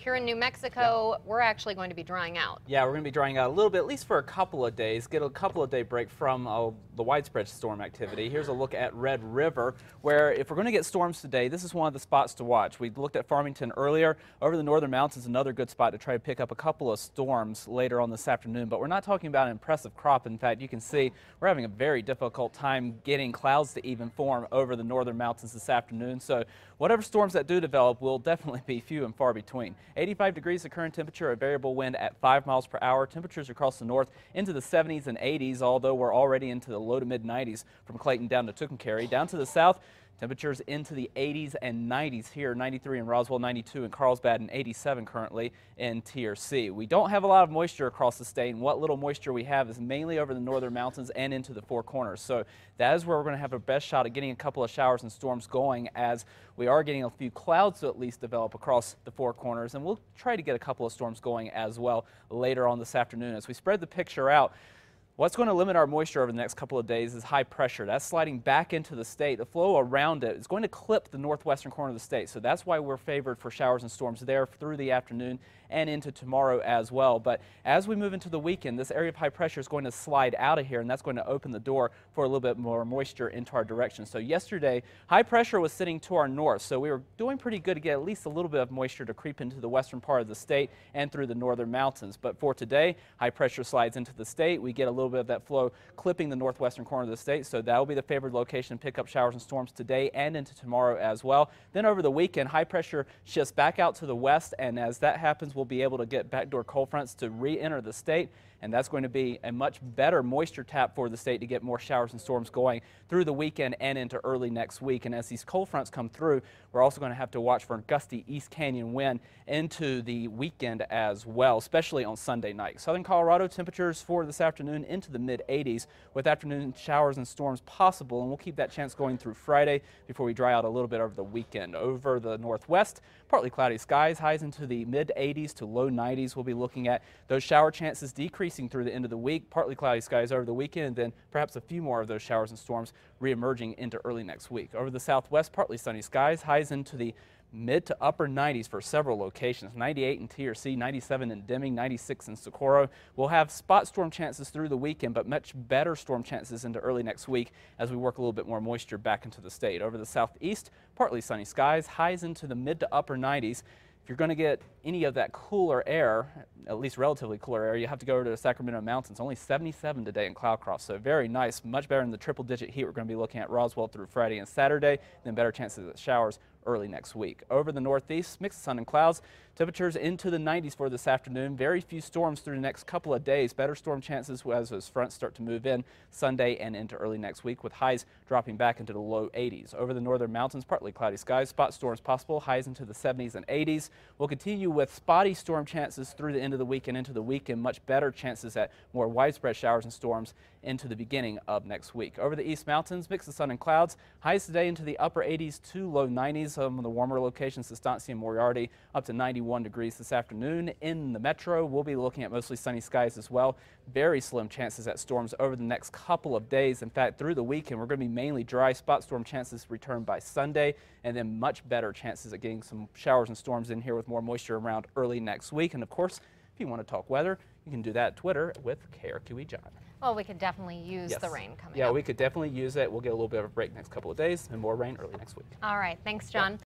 Here in New Mexico, we're actually going to be drying out. Yeah, we're going to be drying out a little bit, at least for a couple of days, get a couple of day break from the widespread storm activity. Here's a look at Red River, where if we're going to get storms today, this is one of the spots to watch. We looked at Farmington earlier. Over the northern mountains, another good spot to try to pick up a couple of storms later on this afternoon, but we're not talking about an impressive crop. In fact, you can see we're having a very difficult time getting clouds to even form over the northern mountains this afternoon. So whatever storms that do develop will definitely be few and far between. 85 degrees the current temperature, a variable wind at 5 miles per hour. Temperatures across the north into the 70s and 80s, although we're already into the low to mid 90s from Clayton down to Tucumcari. Down to the south, temperatures into the 80s and 90s here, 93 in Roswell, 92 in Carlsbad, and 87 currently in TRC. We don't have a lot of moisture across the state, and what little moisture we have is mainly over the northern mountains and into the Four Corners. So that is where we're going to have our best shot at getting a couple of showers and storms going, as we are getting a few clouds to at least develop across the Four Corners, and we'll try to get a couple of storms going as well later on this afternoon. As we spread the picture out, what's going to limit our moisture over the next couple of days is high pressure. That's sliding back into the state. The flow around it is going to clip the northwestern corner of the state. So that's why we're favored for showers and storms there through the afternoon and into tomorrow as well. But as we move into the weekend, this area of high pressure is going to slide out of here, and that's going to open the door for a little bit more moisture into our direction. So yesterday, high pressure was sitting to our north, so we were doing pretty good to get at least a little bit of moisture to creep into the western part of the state and through the northern mountains. But for today, high pressure slides into the state. We get a little bit of that flow clipping the northwestern corner of the state, so that will be the favored location to pick up showers and storms today and into tomorrow as well. Then over the weekend, high pressure shifts back out to the west, and as that happens, we'll be able to get backdoor cold fronts to re-enter the state, and that's going to be a much better moisture tap for the state to get more showers and storms going through the weekend and into early next week. And as these cold fronts come through, we're also going to have to watch for a gusty East Canyon wind into the weekend as well, especially on Sunday night. Southern Colorado temperatures for this afternoon into the mid 80s with afternoon showers and storms possible, and we'll keep that chance going through Friday before we dry out a little bit over the weekend. Over the northwest, partly cloudy skies, highs into the mid 80s to low 90s. We'll be looking at those shower chances decreasing through the end of the week, partly cloudy skies over the weekend, and then perhaps a few more of those showers and storms re-emerging into early next week. Over the southwest, partly sunny skies, highs into the mid to upper 90s for several locations. 98 in TRC, 97 in Deming, 96 in Socorro. We'll have spot storm chances through the weekend, but much better storm chances into early next week as we work a little bit more moisture back into the state. Over the southeast, partly sunny skies, highs into the mid to upper 90s. If you're going to get any of that cooler air, at least relatively cooler air, you have to go over to the Sacramento Mountains. Only 77 today in Cloudcroft, so very nice, much better than the triple-digit heat we're going to be looking at Roswell through Friday and Saturday, then better chances of showers early next week. Over the northeast, mix of sun and clouds, temperatures into the 90s for this afternoon. Very few storms through the next couple of days. Better storm chances as those fronts start to move in Sunday and into early next week, with highs dropping back into the low 80s. Over the northern mountains, partly cloudy skies, spot storms possible, highs into the 70s and 80s. We'll continue with spotty storm chances through the end of the week and into the weekend. Much better chances at more widespread showers and storms into the beginning of next week. Over the east mountains, mix of sun and clouds, highs today into the upper 80s to low 90s. Some of the warmer locations, Estancia and Moriarty, up to 91 degrees this afternoon. In the metro, we'll be looking at mostly sunny skies as well. Very slim chances at storms over the next couple of days. In fact, through the weekend, we're going to be mainly dry. Spot storm chances return by Sunday, and then much better chances at getting some showers and storms in here with more moisture around early next week. And of course, if you want to talk weather, you can do that at Twitter with KRQE John. Well, we could definitely use the rain coming up. Yeah, we could definitely use it. We'll get a little bit of a break next couple of days and more rain early next week. All right. Thanks, John.